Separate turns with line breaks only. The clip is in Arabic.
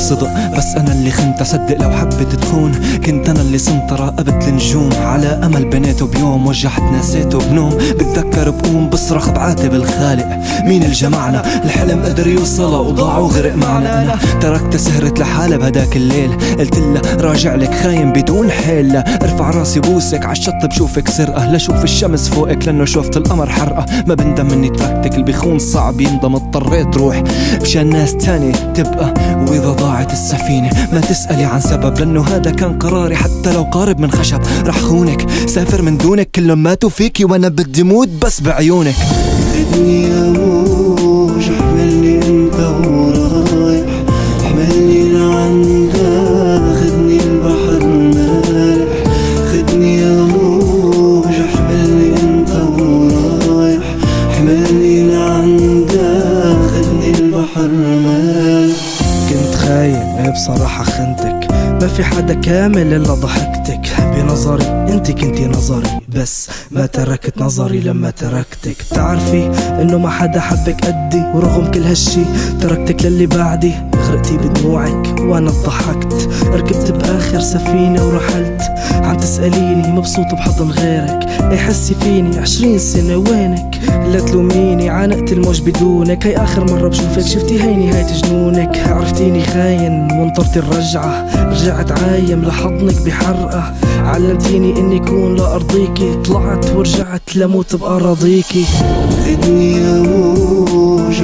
صدق، بس انا اللي خنت اصدق لو حبت تخون. كنت انا اللي صنت راقبت النجوم على امل بنيته بيوم، وجعت نسيته بنوم. بتذكر بقوم بصرخ بعاتب الخالق، مين اللي جمعنا؟ الحلم قدر يوصله وضاع وغرق معنا. انا تركت سهرت لحالة بهداك الليل، قلت لها راجع لك خاين بدون حيل. ارفع راسي بوسك عالشط بشوفك سرقة، لشوف الشمس فوقك لانه شوفت القمر حرقة. ما بندم اني تركتك، اللي بيخون صعب يندم، اضطريت روح مشان ناس تاني تبقى. واذا ضاعت السفينة ما تسألي عن سبب، لانه هذا كان قراري حتى لو قارب من خشب. رح خونك سافر من دونك، كلهم ماتوا فيكي وانا بدي موت بس بعيونك.
خدني يا موج احملني انت ورايح، احملني لعندك، خدني البحر مالح. خدني يا موج احملني انت ورايح، احملني لعندك، خدني البحر مالح.
كنت خاين بصراحة خنتك، ما في حدا كامل الا ضحكتك. بنظري انت كنتي نظري، بس ما تركت نظري لما تركتك. تعرفي انه ما حدا حبك قدي، ورغم كل هالشي تركتك للي بعدي. غرقتي بدموعك وانا ضحكت، ركبت باخر سفينة ورحلت. عم تسأليني مبسوط بحضن غيرك، اي حسي فيني 20 سنة وينك؟ لا تلوميني عانقت الموج بدونك، هاي اخر مرة بشوفك، شفتي هاي نهاية جنونك. عرفتيني خاين وانطرتي الرجعة، رجعت عايم لحضنك بحرقة. علمتيني اني كون لا ارضيكي، طلعت ورجعت لموت بأراضيكي.
خدني يا موج